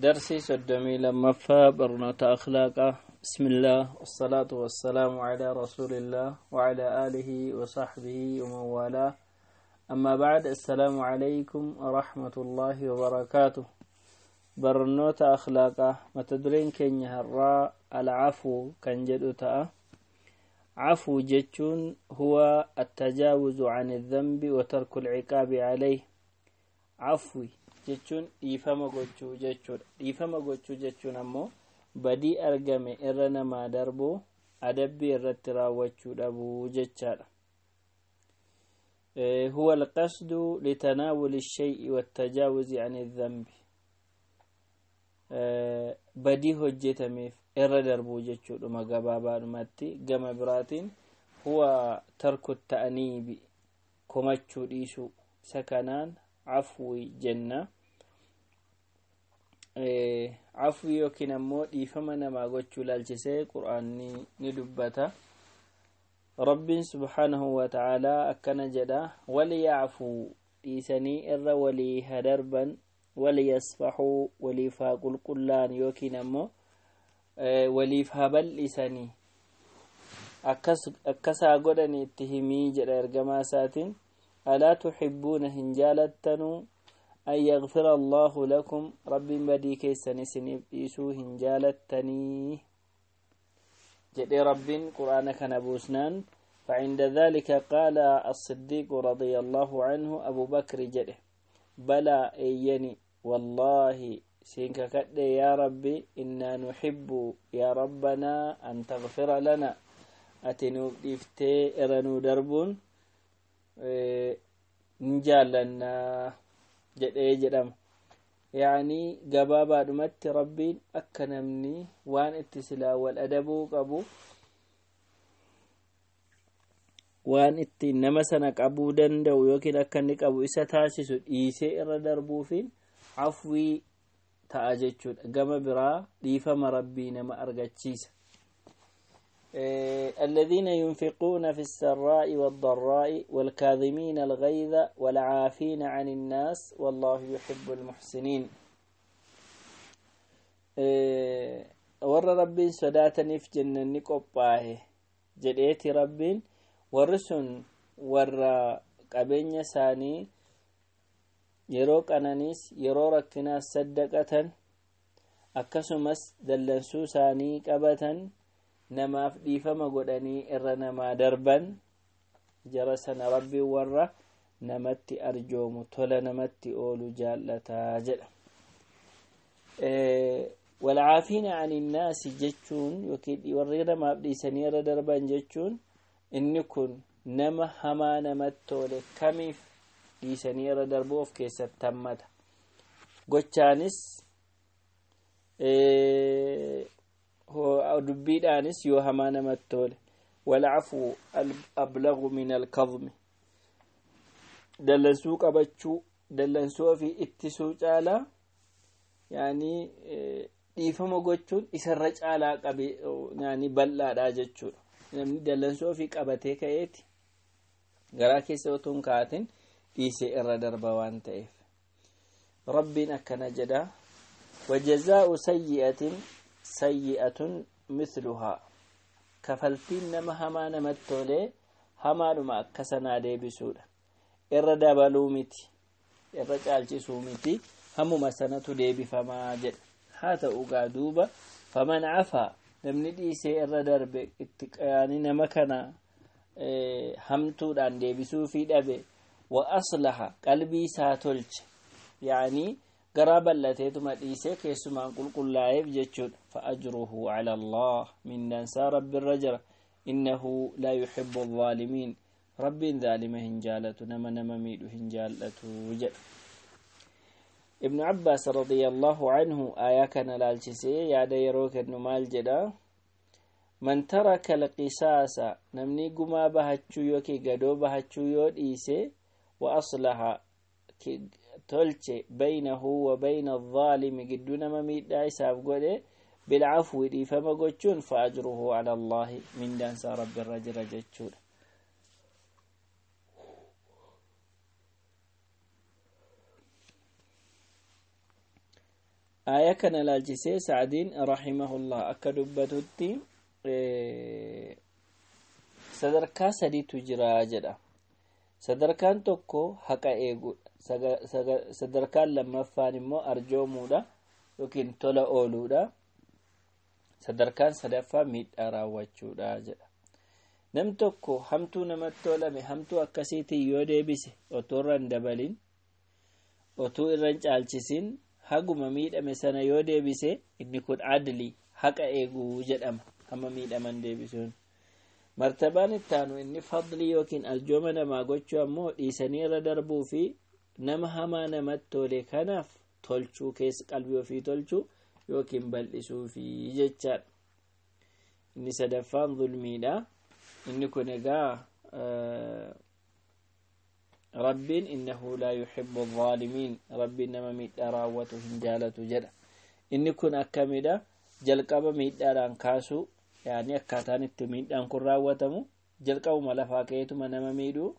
درسي سدمي لما برنوت أخلاقه. بسم الله والصلاة والسلام على رسول الله وعلى آله وصحبه ومن والاه. أما بعد، السلام عليكم ورحمة الله وبركاته. برنوت أخلاقه متدرين كنيه الراء العفو كان جدوتا. عفو جتون هو التجاوز عن الذنب وترك العقاب عليه. عفوي jechuun dhiifama gochuu jechuun ammoo badii argame irra namaa darbuu adabbii irratti raawwachuu dhabuu jechaadha. هو القصد لتناول الشيء والتجاوز عن الذنب. badii hojjetameef irra darbuu jechuudha magabaabadhumatti. gama biraatiin huwa tarku ta'aniibi komachuu dhiisuu isa kanaan عفوي جنة. عفو يوكين أمو ديفمنا ما قوتشو لالجسي قرآني ندبتا. رب سبحانه وتعالى أكنا جدا وليعفو إيساني إر ولي هدربا وليصفحوا وليفاقل قلان يوكين أمو وليفهبل إيساني أكسا قدني اتهمي جدا إرقما ساتين ألا تحبون هنجالتنو أن يغفر الله لكم رب بدي كيسني سنيب إيسو هنجالتني جدي رب قرآنك نبوسنان. فعند ذلك قال الصديق رضي الله عنه أبو بكر جده بلى إيني والله سينك كد يا ربي إنا نحب يا ربنا أن تغفر لنا أتنوب دفتي إرنو دربون نجالنا جدي جدام. يعني جبابا دمت ربي أكنمني وان اتسلا والأدبو قبو وان اتي نمسنك أبو دندو يوكين أكنك أبو إسا تاسسو إيسي إردربو فين عفوي تأججون قم برا ليفم ربي نما أرغتشيس. الذين ينفقون في السراء والضراء والكاظمين الغيظ والعافين عن الناس والله يحب المحسنين. ور ربي سداتني في جنة قباه جديت ربي ورسن ور قبين ساني يروك أنانيس يرورك ناس صدقة أكسمس دلنسو ساني قبة namaaf dhiifama godhanii irra namaa darban jara sana rabbi warra namatti arjoomu tola namatti oolu jaallataa jedha. والعافين عن الناس جتون يكيد ورينا ما بدي سنيرة دربان جتون إنكن نما هما نمتول كميف دي سنيرة دربوف كيسة تمت قوتشانس هو دبيد آنس يو همانا متول. والعفو أبلغ من الكظم. دلنسوك أبتشو دلنسو في اتسو جالا يعني إيفما قوتشون إسرج على قبي يعني بلا راجتشون دلنسو في قبتيك ايتي غراكي سوتون كاتن إيسي إردر بوان تأيف. ربنا كنجدا وجزاء سيئة مثلها. كفلتين نما هما نمتولي هما نما كسنا دي بسودة إرد بلومتي إرد عالجي سومتي همو مسنة دي بفما جد هاتا أقادوبة. فمن عفا نمني دي سي إرد دربك يعني نما كنا همتو دان دي بسو في دبي وأصلح قلبي ساتولج يعني قرابا لتيتما ديسي كيسما قل لايف جتشود فأجره على الله من ننسى رب الرجل إنه لا يحب الظالمين. رب ظالمه هنجالة نما ميد هنجالة وجد. ابن عباس رضي الله عنه آياكنا لالجسي يادا يروك النمال جدا من ترك القصاص نمني قما بهاتشو يوكي قدو بهاتشو يود إيسي وأصلح تلچه بينه وبين الظالم قدنا مميد دايساب قده بالعفو دي فما قوتشون فأجره على الله من دانسا رب الرجل جتشون. آية كان لالجسي سعدين رحمه الله أكدبتوتي sadarkaa sadiitu jira jedha. Sadarkaan tokko haqa eeguudha. Sadarkaan lammaffaan immoo arjoomuudha yookiin tola ooluudha. Sadarkaan sadaffaa miidhaa raawwachuudha jedha. Nam tokko hamtuu namatti tolame hamtuu akkasiitiin yoo deebise otoo irra hin dabalin otoo irra hin caalchisin haguma miidhame sana yoo deebise inni kun adli haqa eeguu jedhama. Hamma miidhaman deebisuun martabaan ittaanu inni fadli yookiin aljooma namaa gochuu ammoo dhiisanii irra darbuu fi nama hamaa namatti tole kanaaf tolchuu keessa qalbii ofii tolchuu yookiin bal'isuu fi jechaadha. Inni sadaffaan zulmiidha. inni kun egaa rabbiin innahu la yuhibbu adh-dhalimin rabbiin nama miidhaa raawwatu hin jaalatu jedha. inni kun akkamidha? jalqaba miidhaadhaan kaasu yaani akkaataan itti miidhaan kun raawwatamu jalqabuma lafaa ka'eetuma nama miidhu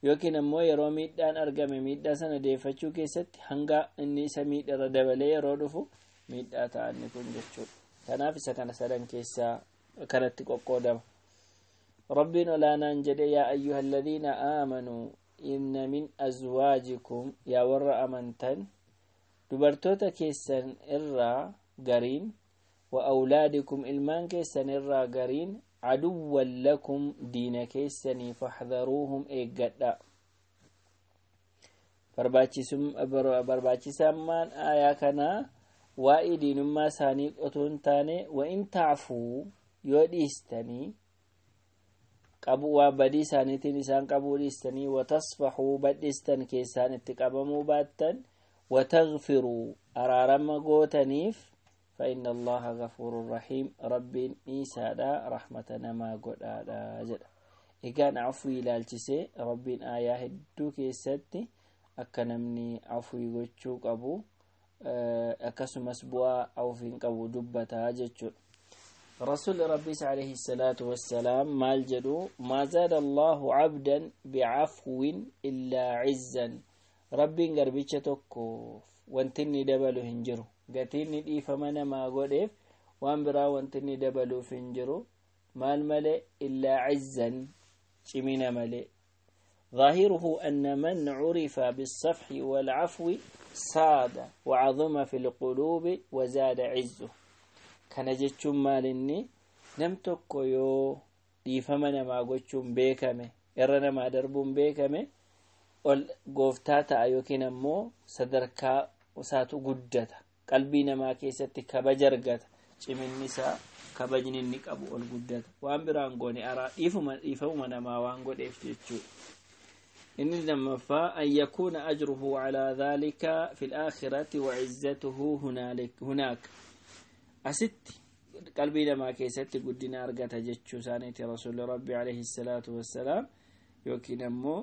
yookiin ammoo yeroo miidhaan argame miidhaa sana deeffachuu keessatti hanga inni isa miidharra dabalee yeroo dhufu miidhaa ta'anni kun jechuudha. kanaaf isa kana sadan keessaa kanatti qoqqoodama. rabbiin olaanaan jedhe yaa ayyuhalladhiina aamanuu inna min azwaajikum yaa warra amantan dubartoota keessan irraa gariin wa awlaadikum ilmaan keessan irraa gariin aduwwan lakum diina keessanii fahdharuuhum eeggadha. barbaachisummaan aayaa kanaa waa'ee diinummaa isaanii otoo hin taane wa in ta'fuu yoo dhiistanii qabu waa badii isaaniitiin isaan qabuu dhiistanii wa tasfahuu badhistan keessaan itti qabamuu baattan wa taghfiruu araarama gootaniif فإن الله غفور رحيم ربين إيسادا رحمة نما قدادا جدا إيقان عفوي لالجسي ربين آياه الدوكي ستي أكنمني عفوي وچوك أبو أكسو مسبوع أو فين قبو دبتا جتشو رسول ربي عليه الصلاة والسلام مال جدو ما زاد الله عبدا بعفو إلا عزا ربين قربيتشتوكو وانتني دبلو هنجرو gatiin dhiifama namaa godheef waan biraa wanti inni dabaluuf hin jiru maal malee illaa izzan cimina malee. ظاهره أن من عرف بالصفح والعفو صاد وعظم في القلوب وزاد عزه. كان جتشم مالني نمتك يو dhiifama namaa gochuun beekame irra namaa darbuun beekame ol gooftaa ta'a yookiin ammoo sadarkaa isaatu guddata. qalbii namaa keessatti kabaja argata ciminni isaa kabajni inni qabu ol guddata waan biraan goone araa dhiifama namaa waan godheef jechuudha. inni lammaffaa an yakuuna ajruhu ala dhalika fi al-aakhirati wa izzatuhu hunaak asitti qalbii namaa keessatti guddina argata jechuu isaaniiti rasuulli rabbi alayhi salaatu wassalaam yookiin ammoo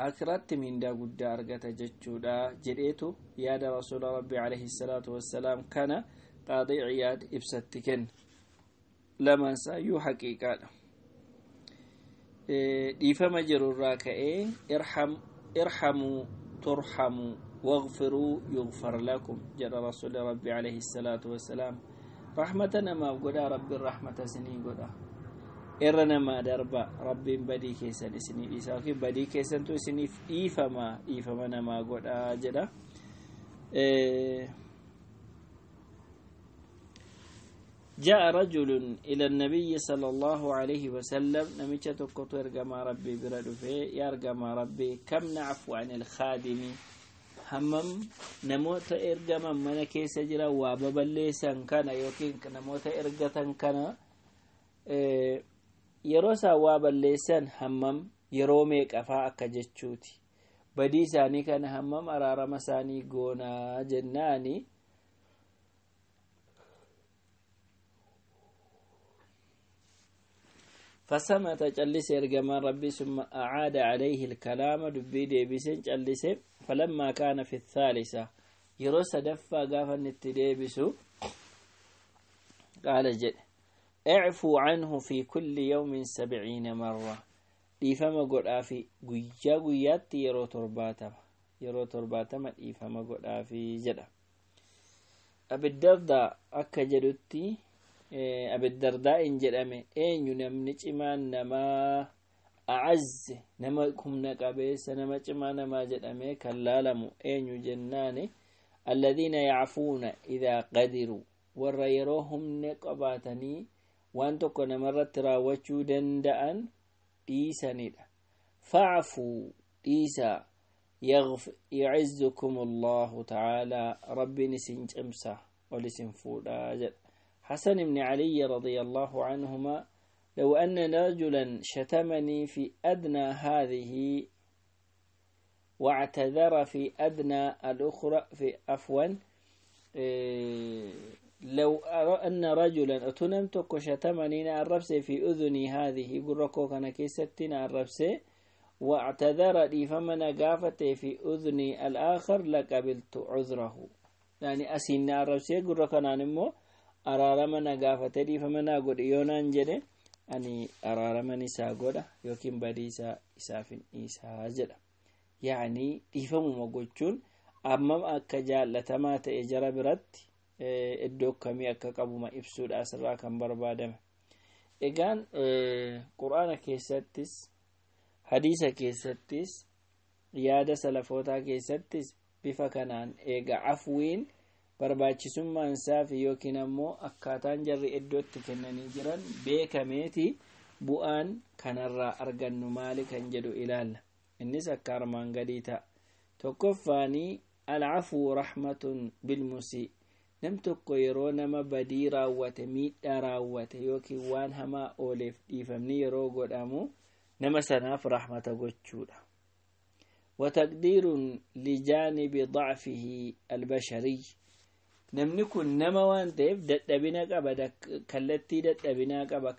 آخرت من دا قد أرقت جتشودا جريتو يا رسول ربي عليه الصلاة والسلام كان قاضي عياد إبستكن لما سايو حقيقة إفما جرور راكئين ارحموا ترحموا واغفروا يغفر لكم جرى رسول ربي عليه الصلاة والسلام رحمتنا ما قد ربي الرحمة سنين قد إرنا ما دربا ربي بدي كيسن إسني إساكي بدي كيسن تو إسني إيفما نما قد أجدا جاء رجل إلى النبي صلى الله عليه وسلم نمشى تقطو يرقما ربي برد فيه يرقما ربي كم نعفو عن الخادم همم نموت إرقما من كيس جرا واببليسان كان يوكين نموت إرقتان كان yeroo isaa waa balleessan hammam yeroo meeqafaa akka jechuuti. badii isaanii kana hammam araarama isaanii goonaa jennaani فسمت جلس إرجمان ربي ثم أعاد عليه الكلام دبي ديبسن جلس فلما كان في الثالثة يروس دفا قافا نتديبسو قال جد اعفوا عنه في كل يوم 70 مرة إيفما قد آفي قيات يرو ترباتما إيفما قد آفي جدا أبي الدرداء أكجدتي أبي الدرداء إن جرمه أين ينمنج إيمان نما أعز نما كمنا قبيس نما جما نما جرمه كلالمو أين جناني الذين يعفون إذا قدروا والريروهم نقباتني وانتو كنا مرة تراوچو دندأن إيساني فاعفوا إيسا يعزكم الله تعالى ربي نسنج أمسا ولسن فودا حسن بن علي رضي الله عنهما لو أن رجلا شتمني في أدنى هذه واعتذر في أدنى الأخرى في عفوا لو أن رجلا أتنمتك شتمني الربس في أذني هذه يقول ركو كان كيستنا الربس واعتذر لي فمن قافت في أذني الآخر لقبلت عذره يعني أسينا الربس يقول ركنا نمو أرارمنا قافت لي فمن أقول يونان جده أني أرارمني ساقوده يوكين بديسا إسافين إيسا جده يعني إفهم مقوشون أمام أكجال لتمات إجرى برد إدوك كمي أكاقبو ما إبسود أسرا كان بربادم إيقان قرآن كيستيس حديث كيستيس يادة سلفوتا كيستيس بفكنان إيقا عفوين barbaachisummaan isaa fi yookiin ammoo akkaataan jarri iddootti kennanii jiran beekameeti bu'aan kanarraa argannu maali kan jedhu ilaalla innis akka armaan gadii ta'a tokkoffaanii alcafuu rahmatun bilmusii nam tokko yeroo nama badii raawwate miidhaa raawwate yookiin waan hamaa ooleef dhiifamni yeroo godhamu nama sanaaf rahmata gochuudha wataqdiirun lijaanibi ضعفه البشري namni kun nama waan ta'eef dadhabina qaba kallattii dadhabinaa qaba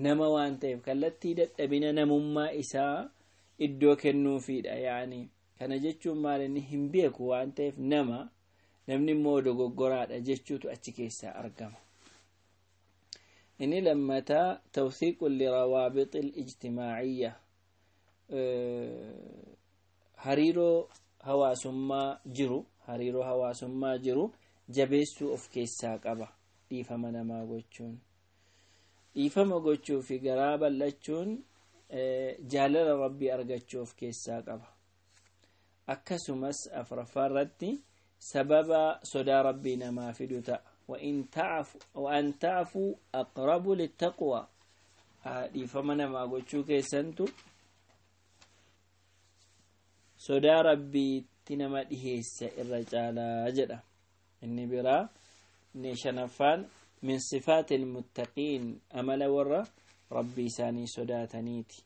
nama waan ta'eef kallattii dadhabina namummaa isaa iddoo kennuufiidha yaani kana jechuun maal inni hin beeku waan ta'eef namni immoo dogoggoraadha jechuutu achi keessaa argama inni lammataa tawthiiqun lirawaabixi alijtimaaciyya hariiroo hawaasummaa jiru jabeessuu of keessaa qaba dhiifama namaa gochuun dhiifama gochuu fi garaa bal'achuun jaalala rabbii argachuu of keessaa qaba akkasumas afraffaarratti sababa sodaa rabbii namaa fidu ta'a وأن تعفوا أقرب للتقوى dhiifama namaa gochuu keessantu sodaa rabbiitti nama dhiheessa irra caalaa jedha inni biraa shanaffaan min sifaatil muttaqiin amala warra rabbii isaanii sodaataniiti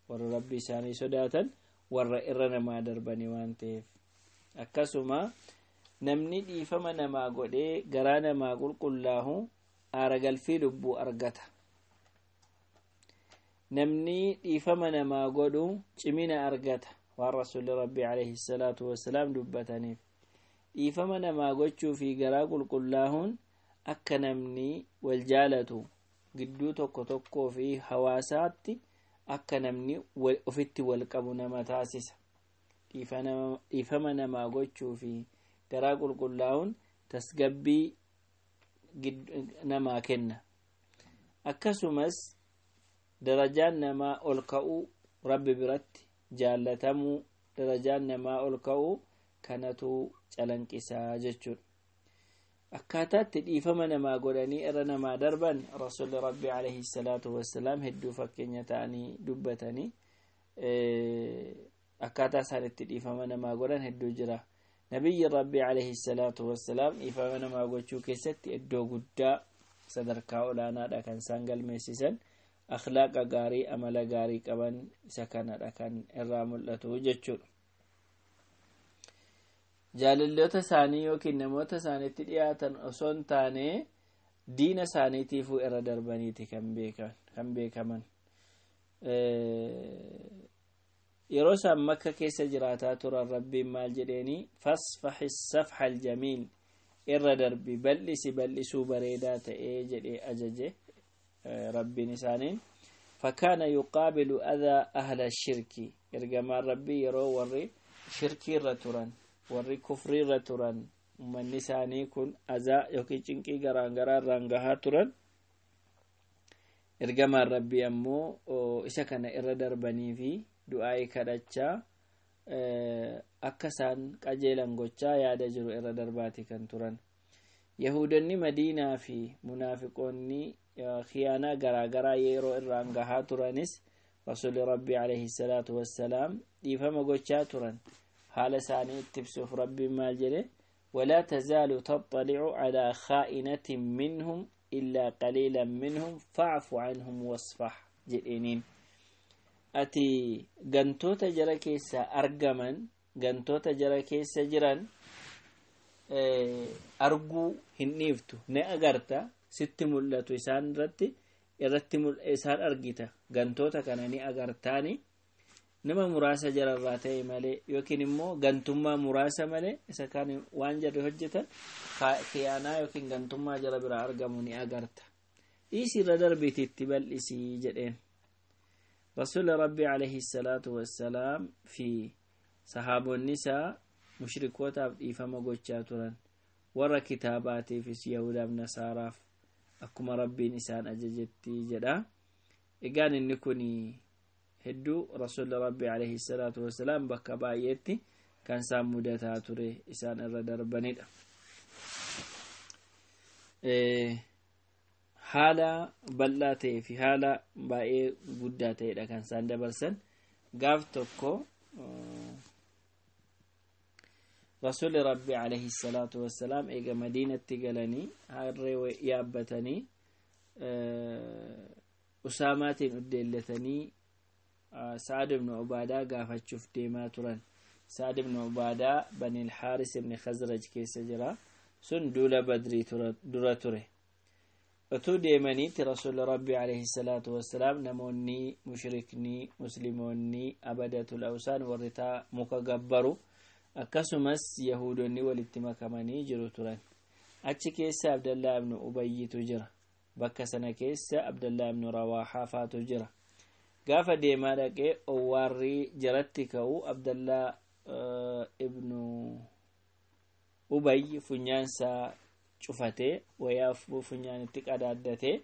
warra rabbii isaanii sodaatan warra irra namaa darbanii waan ta'eef akkasuma namni dhiifama namaa godhee garaa namaa qulqullaahu aaragalfii lubbuu argata namni dhiifama namaa godhu cimina argata waan rasuulli rabbii alayhi salaatu wassalaam dubbataniif dhiifama namaa gochuu fi garaa qulqullaahuun akka namni wal jaalatu gidduu tokkoo fi hawaasaatti akka namni ofitti wal qabu nama taasisa dhiifama namaa gochuu fi garaa qulqullaa'uun tasgabbii namaa kenna akkasumas darajaan namaa ol ka'uu rabbi biratti jaallatamuu darajaan namaa ol ka'uu kanatu calanqisaa jechuudha akkaataatti dhiifama namaa godhanii irra namaa darban rasuulli rabbii alayhi salaatu wassalaam hedduu fakkeenya ta'anii dubbatanii akkaataa isaanitti dhiifama namaa godhan hedduu jira nabiyyi rabbii alayhi salaatu wassalaam dhiifama namaa gochuu keessatti iddoo guddaa sadarkaa olaanaadha kan isaan galmeessisan akhlaaqa gaarii amala gaarii qaban isa kanadha kan irraa mul'atu jechuudha jaalalloota isaanii yookiin namoota isaaniitti dhiyaatan osoo hin taane diina isaaniitiifuu irra darbaniiti kan beekaman yeroo isaan makka keessa jiraataa turan rabbiin maal jedheeni fasfahi safha aljamiil irra darbi bal'isuu bareedaa ta'ee jedhee ajaje rabbiin isaaniin فكان يقابل أذى أهل الشرك إرجما ربي يرو وري شركي رتوران وري كفري رتوران ummanni isaanii kun azaa yookiin cinqii garaagaraa irraan gahaa turan ergamaan rabbii ammoo isa kana irra darbanii fi du'aa'ii kadhachaa akka isaan qajeelan gochaa yaada jiru irra darbaati kan turan. Yahudonni Madiinaa fi munaafiqoonni khiyaanaa garaagaraa yeroo irraan gahaa turanis rasuulli rabbii alayhi salaatu wassalaam dhiifama gochaa turan. haala isaanii itti ibsuuf rabbiin maal jedhe ولا تزال تطلع على خائنة منهم إلا قليلا منهم فاعف عنهم واصفح جئنين أتي غنتوتا جرا كيسا أرغمن غنتوتا جرا كيسا جران أرغو هنيفتو نأغرتا ست ملتو إسان رتي إسان أرغيتا غنتوتا كانني أغرتاني nama muraasa jararraa ta'e malee yookiin immoo gantummaa muraasa malee isa kan waan jarri hojjetan khiyaanaa yookiin gantummaa jara biraa argamu ni agarta dhiisii irra darbiitti itti bal'isii jedheen. Rasuula rabbii alayhi salaatu wassalaam fi sahaabonni isaa mushrikootaaf dhiifama gochaa turan warra kitaabaatiifis yahudaaf nasaaraaf akkuma rabbiin isaan ajajetti jedha. Egaan inni kun hedduu rasuula rabbii alayhi salaatu wassalaam bakka baay'eetti kan isaan mudataa ture isaan irra darbanidha. haala bal'aa ta'ee fi haala baay'ee guddaa ta'edha kan isaan dabarsan. gaaf tokko rasuulli rabbii alayhi salaatu wassalaam eega madiinatti galanii harree yaabbatanii usaamaatiin uddeellatanii Sa'ad ibn Ubaadaa gaafachuuf deemaa turan. Sa'ad ibn Ubaadaa Bani al-Haaris ibn Khazraj keessa jira. Sun duula Badrii dura ture. Utuu deemaniitti rasuulli rabbii alayhi salaatu wassalaam namoonni mushrikni muslimoonni abadatul awsaan warri muka gabbaru akkasumas yahudonni walitti makamanii jiru turan. Achi keessa Abdallah ibn Ubayyitu jira. Bakka sana keessa Abdallah ibn Rawaahaa faatu jira. gaafa deemaa dhaqee owwaarri jaratti ka'u Abdallah ibn Ubay funyaansa cufatee wayaa funyaanitti qadaaddatee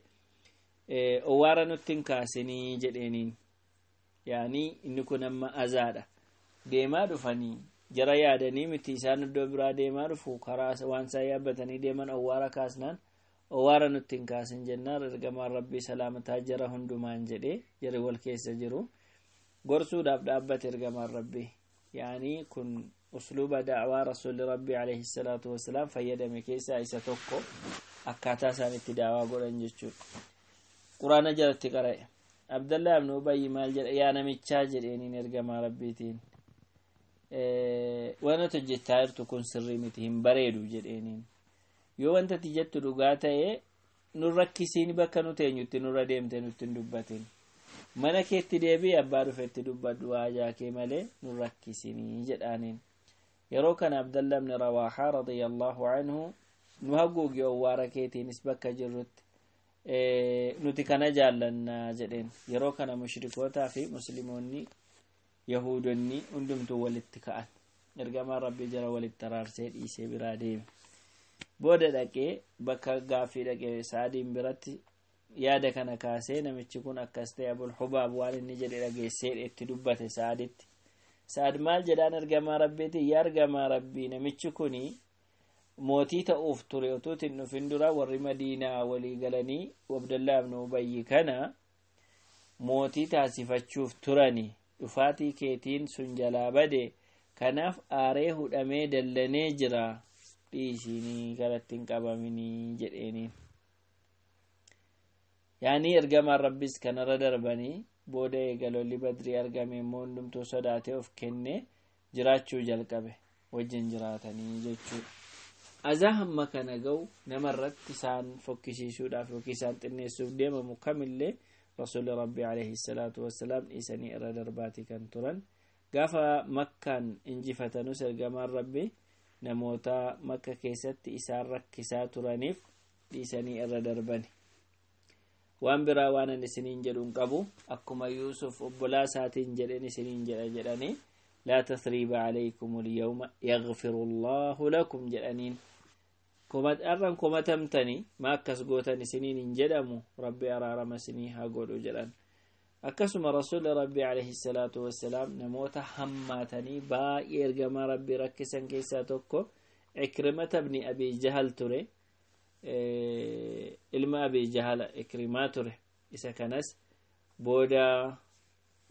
owwaara nutti hin kaasinii jedheeniin. yaani inni kun amma azaadha. deemaa dhufanii jara yaadanii miti isaan iddoo biraa deemaa dhufu karaa waan isaa yaabbatanii deeman owwaara kaasnaan owwaara nutti hin kaasin jennaan ergamaan rabbii salaamataa jara hundumaan jedhee jara wal keessa jiru gorsuudhaaf dhaabbate ergamaan rabbii. yaani kun usluuba da'waa rasuulli rabbii alayhi salaatu wassalaam fayyadame keessaa isa tokko akkaataa isaan itti da'waa godhan jechuudha. quraana jalatti qara'e Abdallah ibn Ubay maal jedha yaa namichaa jedheeniin ergamaa rabbiitiin waan hojjechaa jirtu kun sirrii miti hin bareedu jedheeniin. yoo wanta ati jettu dhugaa ta'e nu rakkisiin bakka nu teenyutti nurra deemte nutti hin dubbatin mana keetti deebii abbaa dhufetti dubbadhu waajaa kee malee nu rakkisinii jedhaaniin. yeroo kana Abdallah ibn Rawaahaa radiyallahu anhu nu haguugi owwaara keetiinis bakka jirrutti nuti kana jaallannaa jedheen. yeroo kana mushrikootaa fi muslimoonni yahudonni hundumtuu walitti ka'an. ergamaan rabbii jara walitti araarsee dhiisee biraa deeme. booda dhaqee bakka gaaffii dhaqee Sa'adiin biratti yaada kana kaasee namichi kun akkas ta'e Abul Hubaab waan inni jedhe dhageessee itti dubbate Sa'aditti. Sa'ad maal jedhaan ergamaa rabbiiti yaa ergamaa rabbii namichi kuni mootii ta'uuf ture otoo hin dhufin dura warri Madiinaa walii galanii Abdallah ibn Ubay kana mootii taasifachuuf turani dhufaatii keetiin sun jalaa bade kanaaf aaree hudhamee dallanee jira dhiisinii galatti hin qabaminii jedheeniin. yaani ergamaan rabbis kanarra darbanii booda eegalolli Badrii argame immoo hundumtuu sodaatee of kennee jiraachuu jalqabe wajjin jiraatanii jechuudha. azaa hamma kana ga'u namarratti isaan fokkisiisuudhaaf yookiin isaan xinneessuuf deemamu kamillee rasuulli rabbii alayhi salaatu wassalaam dhiisanii irra darbaati kan turan. gaafa makkaan injifatanus ergamaan rabbii namoota makka keessatti isaan rakkisaa turaniif dhiisanii irra darbani. waan biraa waan isiniin jedhuun qabu akkuma Yuusuf obbolaa isaatiin jedheen isiniin jedha jedhanii لا تثريب عليكم اليوم يغفر الله لكم جلانين كومات أرن كوماتمتني ما كسقوتني سنين جدمو ربي أرارم سنيها قولوا جلان أكسم رسول ربي عليه الصلاة والسلام نموت حماتني با يرجم ربي ركسا كيساتوكو عكرمة ابن أبي جهل تري ilma أبي جهل إكرمة تري إسا كنس بودا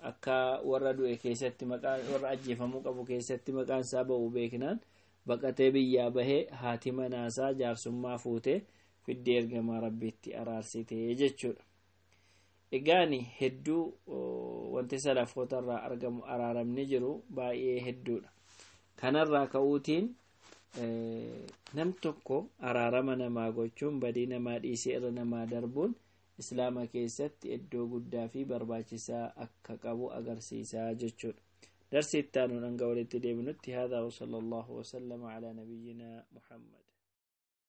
أكا وردو كيسات مكان ور أجفمو قبو كيسات مكان سابو بيكنان بقتي بيا به هاتما ناسا جارسما فوته في الدير جما ربيتي أرارسيتي جتشور إغاني هدو وانت سلافوت الرا أرقم أرارم نجرو باقي هدو كان الرا كوتين نم tokko araarama namaa gochuun badii namaa dhiisee irra namaa darbuun islaama keessatti iddoo guddaa fi barbaachisaa akka qabu agarsiisaa jechuudha. darsi itti aanu hanga walitti deebinutti haadaa wa sallallahu wa sallama ala nabiyyina Muhammad.